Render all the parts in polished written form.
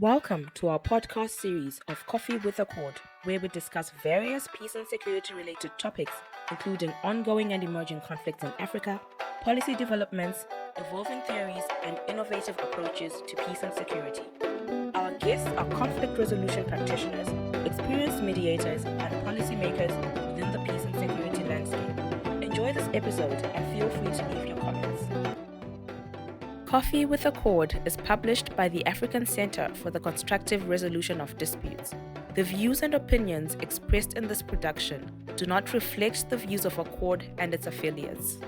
Welcome to our podcast series of Coffee with ACCORD, where we discuss various peace and security related topics, including ongoing and emerging conflicts in Africa, policy developments, evolving theories, and innovative approaches to peace and security. Our guests are conflict resolution practitioners, experienced mediators, and policymakers within the peace and security landscape. Enjoy this episode and feel free to leave your comments. Coffee with ACCORD is published by the African Center for the Constructive Resolution of Disputes. The views and opinions expressed in this production do not reflect the views of ACCORD and its affiliates.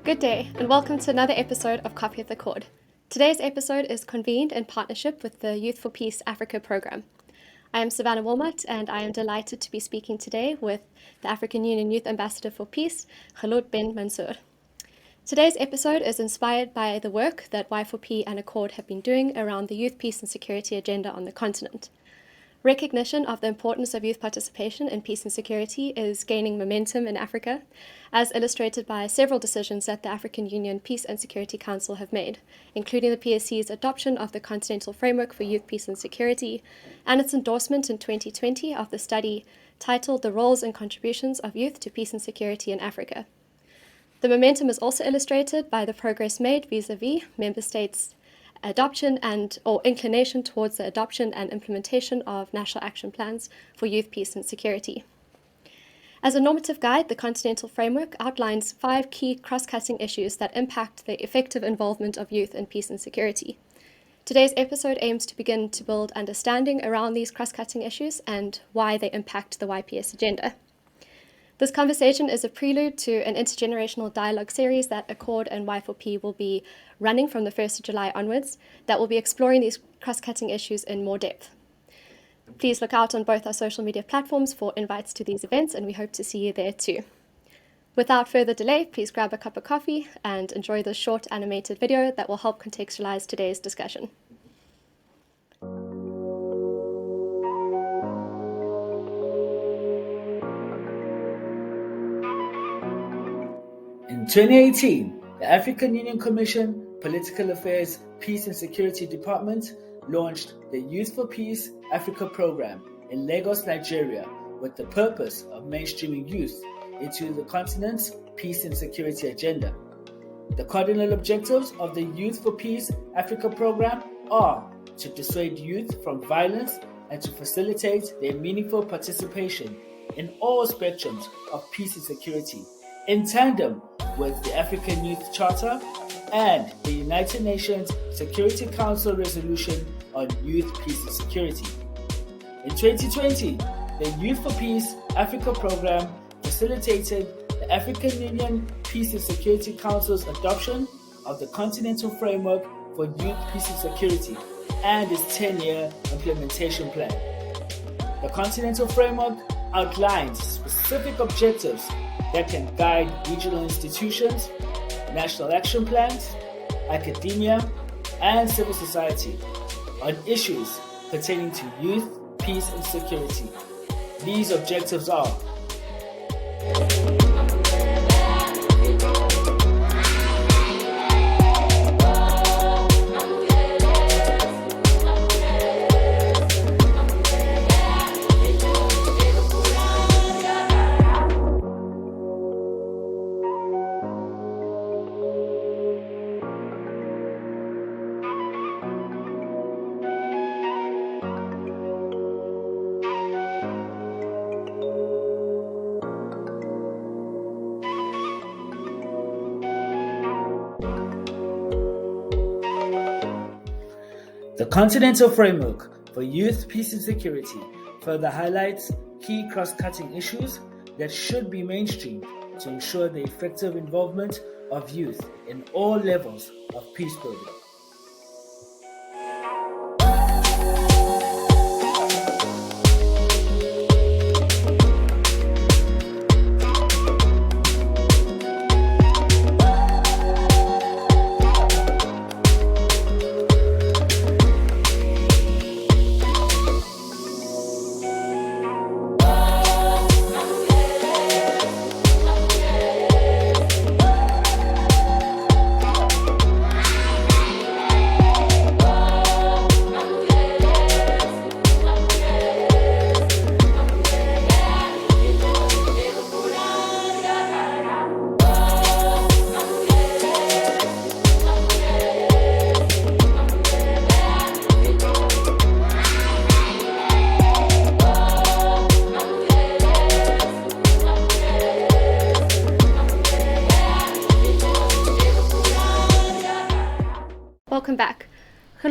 Good day, and welcome to another episode of Coffee with ACCORD. Today's episode is convened in partnership with the Youth for Peace Africa program. I am Savannah Wilmot, and I am delighted to be speaking today with the African Union Youth Ambassador for Peace, Khouloud Ben Mansour. Today's episode is inspired by the work that Y4P and ACCORD have been doing around the youth peace and security agenda on the continent. Recognition of the importance of youth participation in peace and security is gaining momentum in Africa, as illustrated by several decisions that the African Union Peace and Security Council have made, including the PSC's adoption of the Continental Framework for Youth Peace and Security, and its endorsement in 2020 of the study titled The Roles and Contributions of Youth to Peace and Security in Africa. The momentum is also illustrated by the progress made vis-à-vis member states' adoption or inclination towards the adoption and implementation of national action plans for youth peace and security. As a normative guide, the Continental Framework outlines 5 key cross-cutting issues that impact the effective involvement of youth in peace and security. Today's episode aims to begin to build understanding around these cross-cutting issues and why they impact the YPS agenda. This conversation is a prelude to an intergenerational dialogue series that ACCORD and Y4P will be running from the 1st of July onwards that will be exploring these cross-cutting issues in more depth. Please look out on both our social media platforms for invites to these events, and we hope to see you there too. Without further delay, please grab a cup of coffee and enjoy this short animated video that will help contextualize today's discussion. In 2018, the African Union Commission Political Affairs, Peace and Security Department launched the Youth for Peace Africa program in Lagos, Nigeria, with the purpose of mainstreaming youth into the continent's peace and security agenda. The cardinal objectives of the Youth for Peace Africa program are to dissuade youth from violence and to facilitate their meaningful participation in all spectrums of peace and security, in tandem with the African Youth Charter and the United Nations Security Council Resolution on Youth Peace and Security. In 2020, the Youth for Peace Africa program facilitated the African Union Peace and Security Council's adoption of the Continental Framework for Youth Peace and Security and its 10-year implementation plan. The Continental Framework outlines specific objectives that can guide regional institutions, national action plans, academia, and civil society on issues pertaining to youth, peace, and security. These objectives are: the Continental Framework for Youth, Peace and Security further highlights key cross-cutting issues that should be mainstreamed to ensure the effective involvement of youth in all levels of peace building.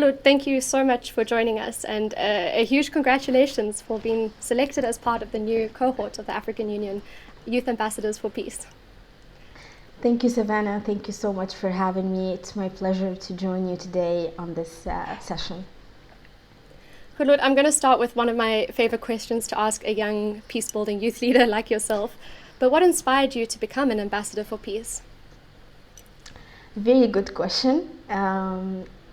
Khouloud, thank you so much for joining us, and a huge congratulations for being selected as part of the new cohort of the African Union Youth Ambassadors for Peace. Thank you, Savannah. Thank you so much for having me. It's my pleasure to join you today on this session. Khouloud, I'm going to start with one of my favorite questions to ask a young peace-building youth leader like yourself. But what inspired you to become an ambassador for peace? Very good question.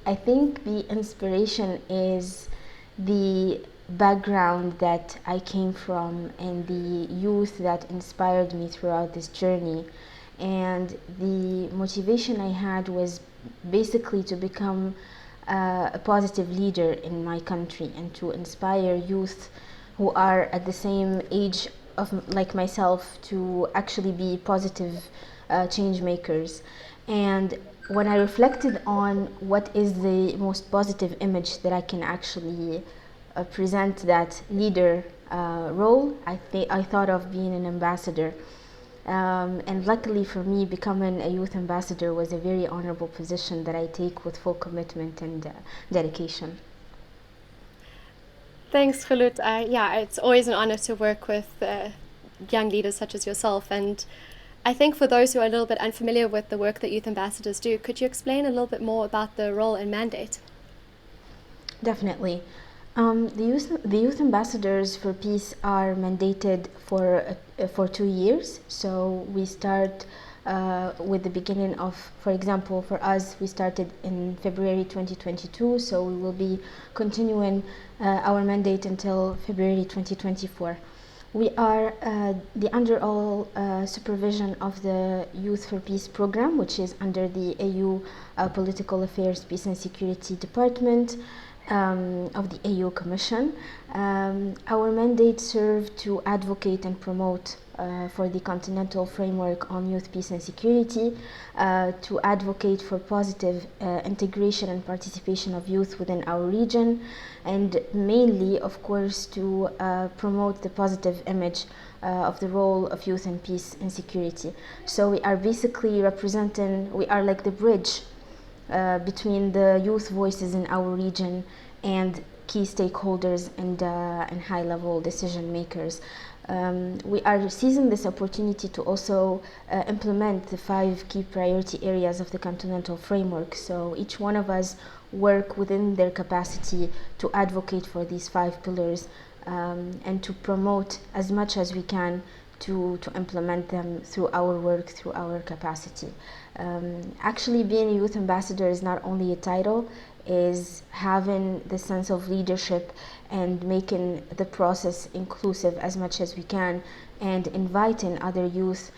I think the inspiration is the background that I came from and the youth that inspired me throughout this journey. And the motivation I had was basically to become a positive leader in my country and to inspire youth who are at the same age of like myself to actually be positive change makers. And when I reflected on what is the most positive image that I can actually present that leader role, I thought of being an ambassador. And luckily for me, becoming a youth ambassador was a very honorable position that I take with full commitment and dedication. Thanks, Khouloud. It's always an honor to work with young leaders such as yourself. And I think for those who are a little bit unfamiliar with the work that youth ambassadors do, could you explain a little bit more about the role and mandate? Definitely. The youth ambassadors for peace are mandated for 2 years. So we start with the beginning of, for example, for us, we started in February 2022. So we will be continuing our mandate until February 2024. We are the under all supervision of the Youth for Peace program, which is under the AU Political Affairs, Peace and Security Department of the AU Commission. Our mandate served to advocate and promote for the Continental Framework on Youth, Peace and Security, to advocate for positive integration and participation of youth within our region, and mainly, of course, to promote the positive image of the role of youth in peace and security. So we are basically representing, we are like the bridge between the youth voices in our region and key stakeholders and high-level decision makers. We are seizing this opportunity to also implement the 5 key priority areas of the Continental Framework. So each one of us work within their capacity to advocate for these 5 pillars and to promote as much as we can to implement them through our work, through our capacity. Actually, being a youth ambassador is not only a title, is having the sense of leadership and making the process inclusive as much as we can, and inviting other youth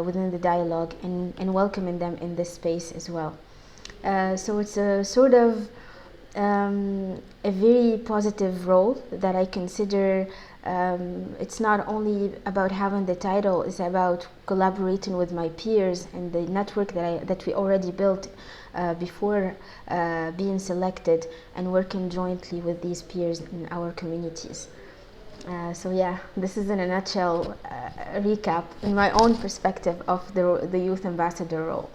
within the dialogue and welcoming them in this space as well. So it's a sort of a very positive role that I consider. It's not only about having the title, it's about collaborating with my peers and the network that we already built before being selected, and working jointly with these peers in our communities. So yeah, this is in a nutshell a recap in my own perspective of the youth ambassador role.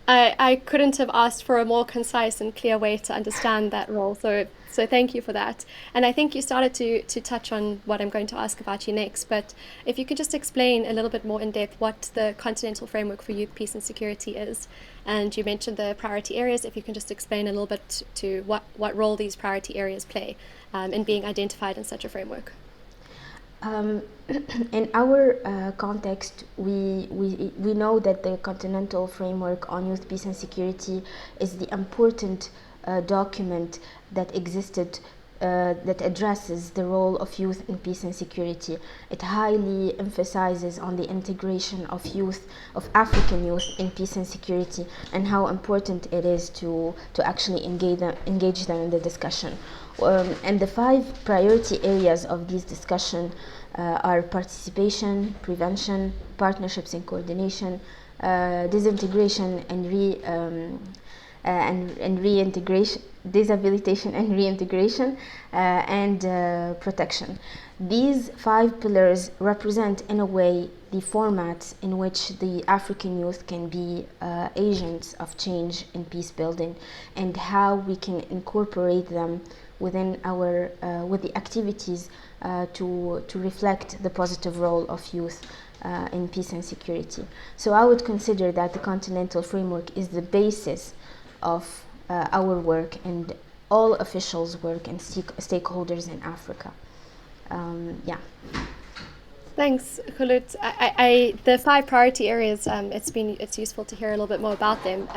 I couldn't have asked for a more concise and clear way to understand that role, so thank you for that. And I think you started to touch on what I'm going to ask about you next, but if you could just explain a little bit more in depth what the Continental Framework for Youth, Peace and Security is. And you mentioned the priority areas. If you can just explain a little bit to what role these priority areas play in being identified in such a framework. In our context, we know that the Continental Framework on Youth, Peace and Security is the important document that existed that addresses the role of youth in peace and security. It highly emphasizes on the integration of youth, of African youth in peace and security, and how important it is to actually engage them in the discussion. And the 5 priority areas of this discussion are participation, prevention, partnerships and coordination, disintegration and reintegration, disabilitation and reintegration, and protection. These 5 pillars represent, in a way, the formats in which the African youth can be agents of change in peace building, and how we can incorporate them within our with the activities to reflect the positive role of youth in peace and security. So I would consider that the Continental Framework is the basis of our work and all officials' work and stakeholders in Africa. Yeah. Thanks, Khouloud. The 5 priority areas, it's useful to hear a little bit more about them.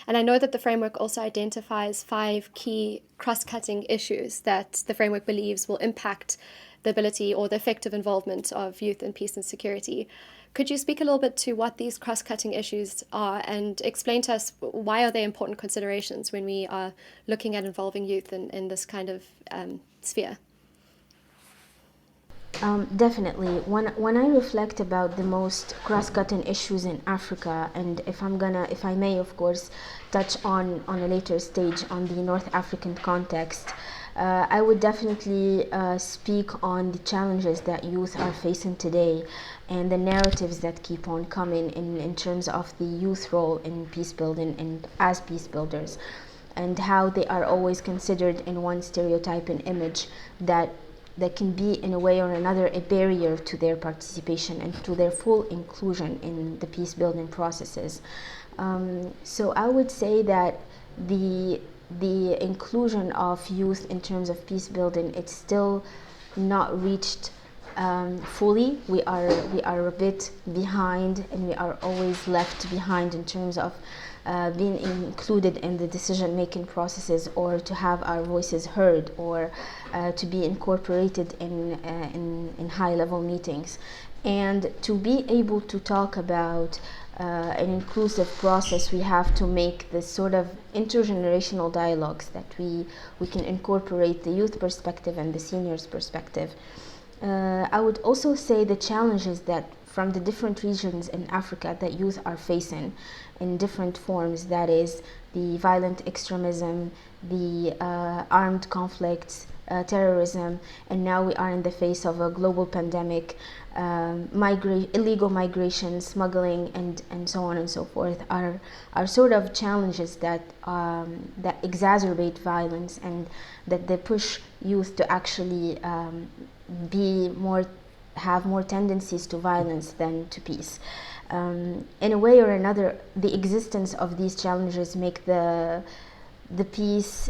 And I know that the framework also identifies 5 key cross-cutting issues that the framework believes will impact the ability or the effective involvement of youth in peace and security. Could you speak a little bit to what these cross-cutting issues are and explain to us why are they important considerations when we are looking at involving youth in this kind of sphere? Definitely. When I reflect about the most cross-cutting issues in Africa, and if I may, of course, touch on a later stage on the North African context, I would definitely speak on the challenges that youth are facing today and the narratives that keep on coming in terms of the youth role in peace building and as peace builders, and how they are always considered in one stereotype and image that can be, in a way or another, a barrier to their participation and to their full inclusion in the peace building processes. So I would say that the inclusion of youth in terms of peace building, it's still not reached fully. We are a bit behind, and we are always left behind in terms of being included in the decision-making processes, or to have our voices heard, or to be incorporated in high-level meetings. And to be able to talk about an inclusive process, we have to make this sort of intergenerational dialogues that we can incorporate the youth perspective and the seniors perspective. I would also say the challenges that from the different regions in Africa that youth are facing in different forms, that is the violent extremism, the armed conflicts, terrorism, and now we are in the face of a global pandemic, illegal migration, smuggling, and so on and so forth are sort of challenges that exacerbate violence, and that they push youth to actually have more tendencies to violence than to peace. In a way or another, the existence of these challenges make the peace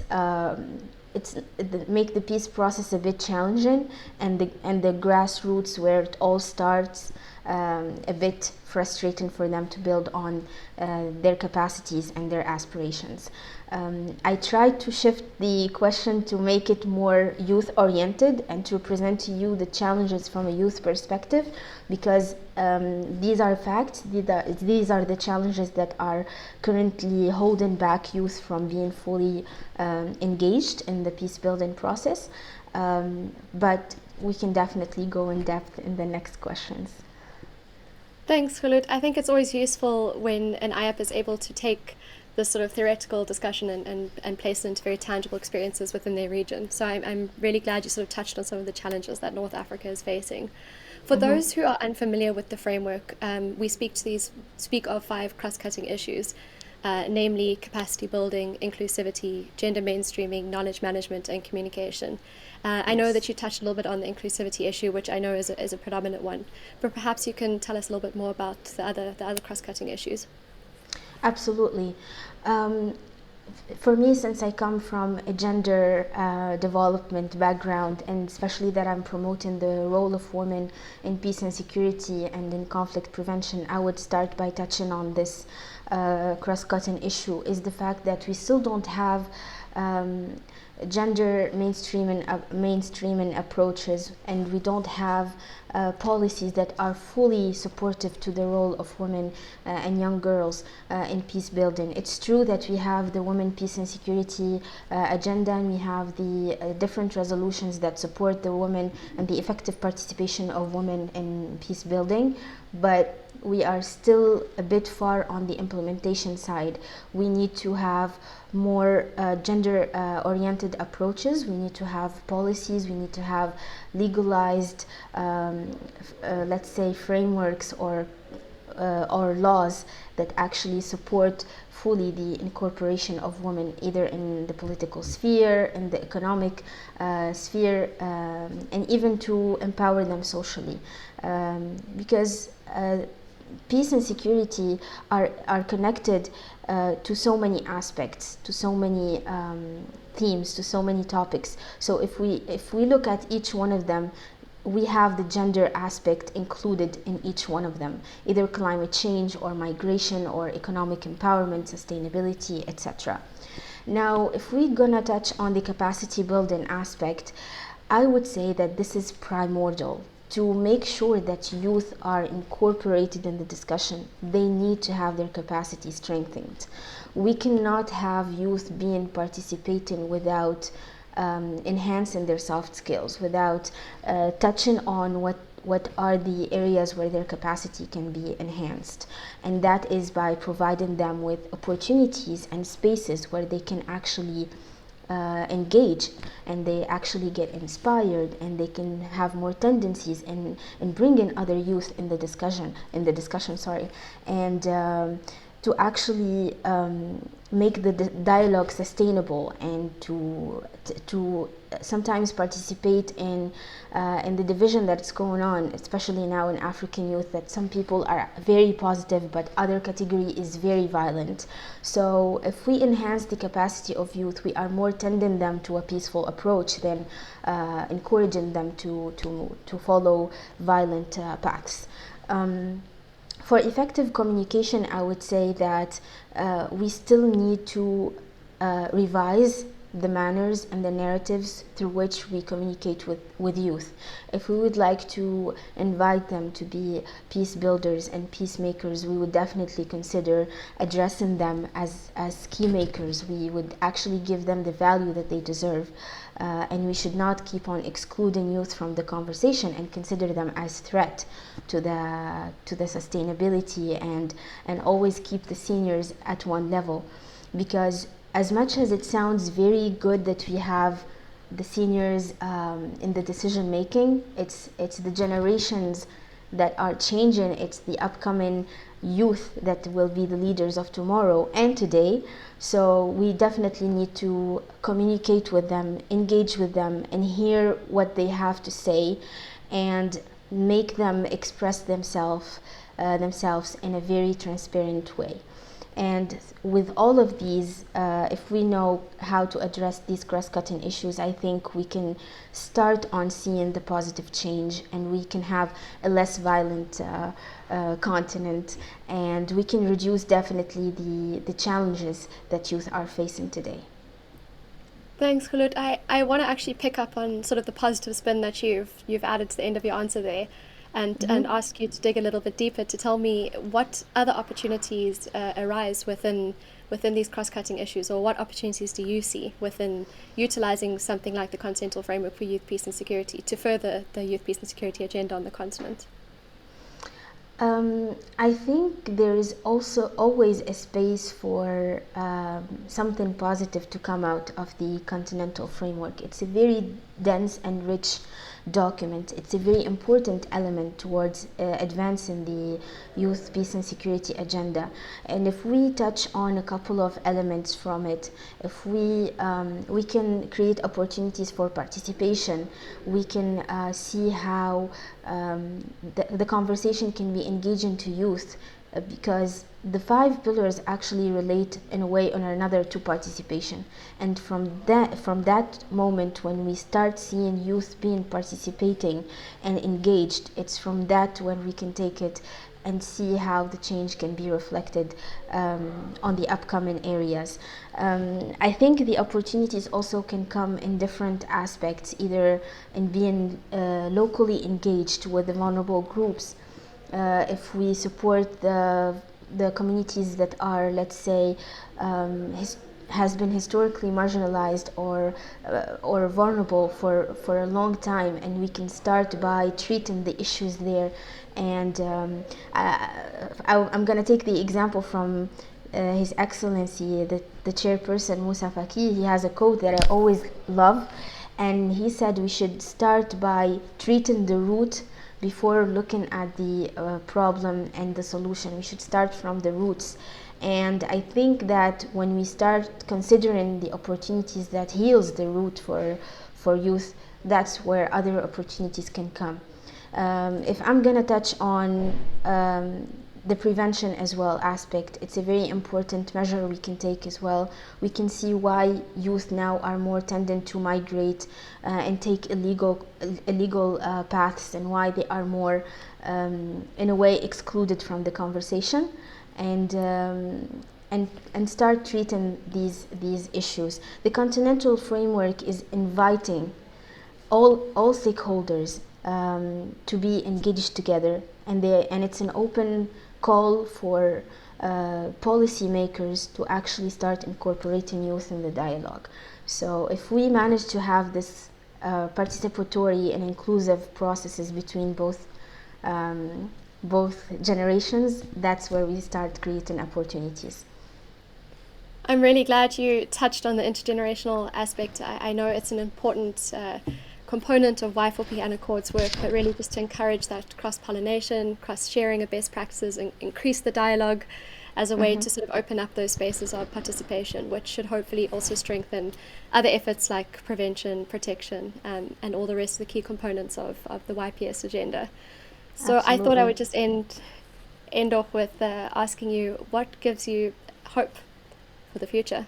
make the peace process a bit challenging, and the grassroots where it all starts a bit frustrating for them to build on their capacities and their aspirations. I tried to shift the question to make it more youth-oriented and to present to you the challenges from a youth perspective, because these are facts, these are the challenges that are currently holding back youth from being fully engaged in the peace-building process. But we can definitely go in depth in the next questions. Thanks, Khouloud. I think it's always useful when an IAP is able to take this sort of theoretical discussion and place it into very tangible experiences within their region. So I'm really glad you sort of touched on some of the challenges that North Africa is facing. For those who are unfamiliar with the framework, we speak of 5 cross-cutting issues, namely capacity building, inclusivity, gender mainstreaming, knowledge management, and communication. I know that you touched a little bit on the inclusivity issue, which I know is a predominant one, but perhaps you can tell us a little bit more about the other cross-cutting issues. Absolutely. For me, since I come from a gender development background, and especially that I'm promoting the role of women in peace and security and in conflict prevention, I would start by touching on this cross-cutting issue, is the fact that we still don't have gender mainstreaming approaches, and we don't have policies that are fully supportive to the role of women and young girls in peace building. It's true that we have the Women, Peace and Security agenda, and we have the different resolutions that support the women and the effective participation of women in peace building, but we are still a bit far on the implementation side. We need to have more gender oriented approaches. We need to have policies, we need to have legalized let's say frameworks or laws that actually support fully the incorporation of women, either in the political sphere, in the economic sphere, and even to empower them socially, because peace and security are connected to so many aspects, to so many themes, to so many topics. So if we look at each one of them, we have the gender aspect included in each one of them, either climate change or migration or economic empowerment, sustainability, etc. Now, if we're gonna touch on the capacity building aspect, I would say that this is primordial. To make sure that youth are incorporated in the discussion, they need to have their capacity strengthened. We cannot have youth being participating without enhancing their soft skills, without touching on what are the areas where their capacity can be enhanced. And that is by providing them with opportunities and spaces where they can actually engage, and they actually get inspired, and they can have more tendencies and bring in other youth in the discussion, and to actually make the dialogue sustainable, and to sometimes participate in the division that's going on, especially now in African youth, that some people are very positive but other category is very violent. So if we enhance the capacity of youth, we are more tending them to a peaceful approach than encouraging them to follow violent paths. For effective communication, I would say that we still need to revise the manners and the narratives through which we communicate with youth. If we would like to invite them to be peace builders and peacemakers, we would definitely consider addressing them as key makers. We would actually give them the value that they deserve. And we should not keep on excluding youth from the conversation and consider them as threat to the sustainability, and always keep the seniors at one level. Because as much as it sounds very good that we have the seniors in the decision making, it's the generations that are changing. It's the upcoming youth that will be the leaders of tomorrow and today. So we definitely need to communicate with them, engage with them, and hear what they have to say, and make them express themselves in a very transparent way. And with all of these, if we know how to address these cross-cutting issues, I think we can start on seeing the positive change, and we can have a less violent continent, and we can reduce definitely the challenges that youth are facing today. Thanks, Khouloud. I want to actually pick up on sort of the positive spin that you've added to the end of your answer there, and ask you to dig a little bit deeper to tell me what other opportunities arise within these cross-cutting issues, or what opportunities do you see within utilizing something like the Continental Framework for Youth, Peace and Security to further the youth, peace and security agenda on the continent? I think there is also always a space for something positive to come out of the Continental Framework. It's a very dense and rich document. It's a very important element towards advancing the youth, peace and security agenda. And if we touch on a couple of elements from it, if we can create opportunities for participation, we can see how the conversation can be engaging to youth, because the 5 pillars actually relate in a way or another to participation. And from that moment when we start seeing youth being participating and engaged, it's from that when we can take it and see how the change can be reflected on the upcoming areas. I think the opportunities also can come in different aspects, either in being locally engaged with the vulnerable groups. If we support the communities that are, let's say, has been historically marginalized or vulnerable for a long time, and we can start by treating the issues there. And I'm going to take the example from His Excellency, the chairperson, Moussa Faki. He has a quote that I always love, and he said we should start by treating the root before looking at the problem and the solution. We should start from the roots. And I think that when we start considering the opportunities that heals the root for youth, that's where other opportunities can come. If I'm gonna touch on the prevention as well aspect, it's a very important measure we can take as well. We can see why youth now are more tendent to migrate and take illegal paths, and why they are more in a way excluded from the conversation, and start treating these issues. The Continental Framework is inviting all stakeholders to be engaged together, and it's an open call for policymakers to actually start incorporating youth in the dialogue. So if we manage to have this participatory and inclusive processes between both generations, that's where we start creating opportunities. I'm really glad you touched on the intergenerational aspect. I know it's an important component of Y4P and ACCORD's work, but really just to encourage that cross-pollination, cross-sharing of best practices, and increase the dialogue as a way to sort of open up those spaces of participation, which should hopefully also strengthen other efforts like prevention, protection, and all the rest of the key components of the YPS agenda. So absolutely. I thought I would just end off with asking you, what gives you hope for the future?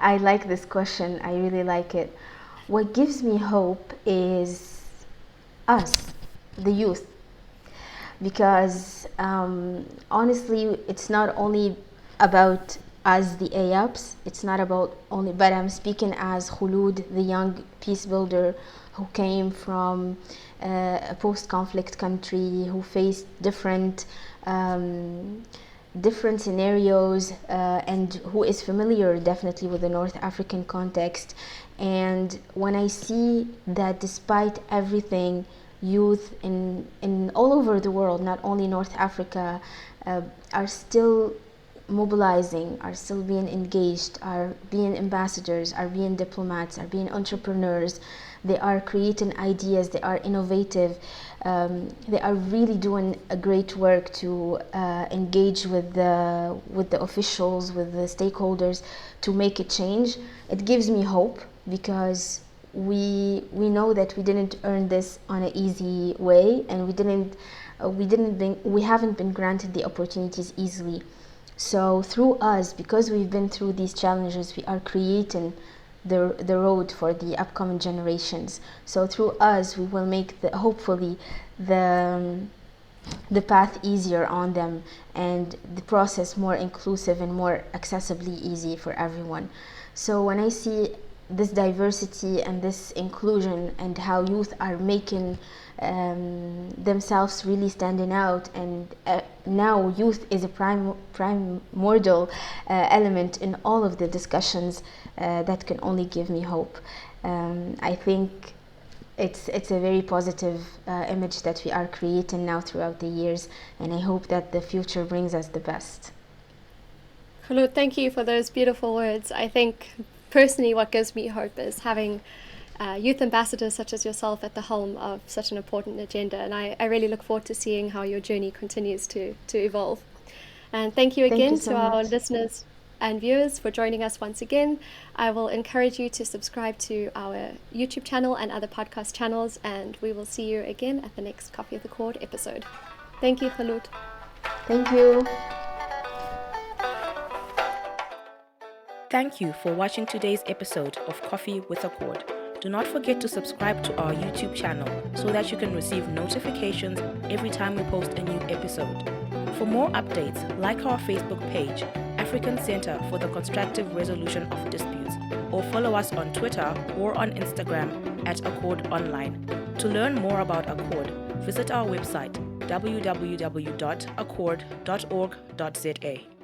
I like this question. I really like it. What gives me hope is us, the youth, because honestly, it's not only about us, the ACCORD. It's not about only, but I'm speaking as Khouloud, the young peace builder who came from a post-conflict country, who faced different scenarios, and who is familiar definitely with the North African context. And when I see that despite everything, youth in all over the world, not only North Africa, are still mobilizing, are still being engaged, are being ambassadors, are being diplomats, are being entrepreneurs, they are creating ideas, they are innovative, they are really doing a great work to engage with the officials, with the stakeholders, to make a change. It gives me hope, because we know that we didn't earn this on an easy way, and we haven't been granted the opportunities easily. So through us, because we've been through these challenges, we are creating the road for the upcoming generations. So through us, we will make hopefully the path easier on them, and the process more inclusive and more accessibly easy for everyone. So when I see this diversity and this inclusion, and how youth are making themselves really standing out, and now youth is a primordial element in all of the discussions, that can only give me hope. I think it's a very positive image that we are creating now throughout the years, and I hope that the future brings us the best. Khouloud, thank you for those beautiful words. I think personally what gives me hope is having youth ambassadors such as yourself at the helm of such an important agenda, and I really look forward to seeing how your journey continues to evolve. And thank you again to our listeners and viewers for joining us once again. I will encourage you to subscribe to our YouTube channel and other podcast channels, and we will see you again at the next Coffee with ACCORD episode. Thank you, Khouloud. Thank you. Thank you for watching today's episode of Coffee with ACCORD. Do not forget to subscribe to our YouTube channel so that you can receive notifications every time we post a new episode. For more updates, like our Facebook page, African Center for the Constructive Resolution of Disputes, or follow us on Twitter or on Instagram at ACCORD Online. To learn more about ACCORD, visit our website www.accord.org.za.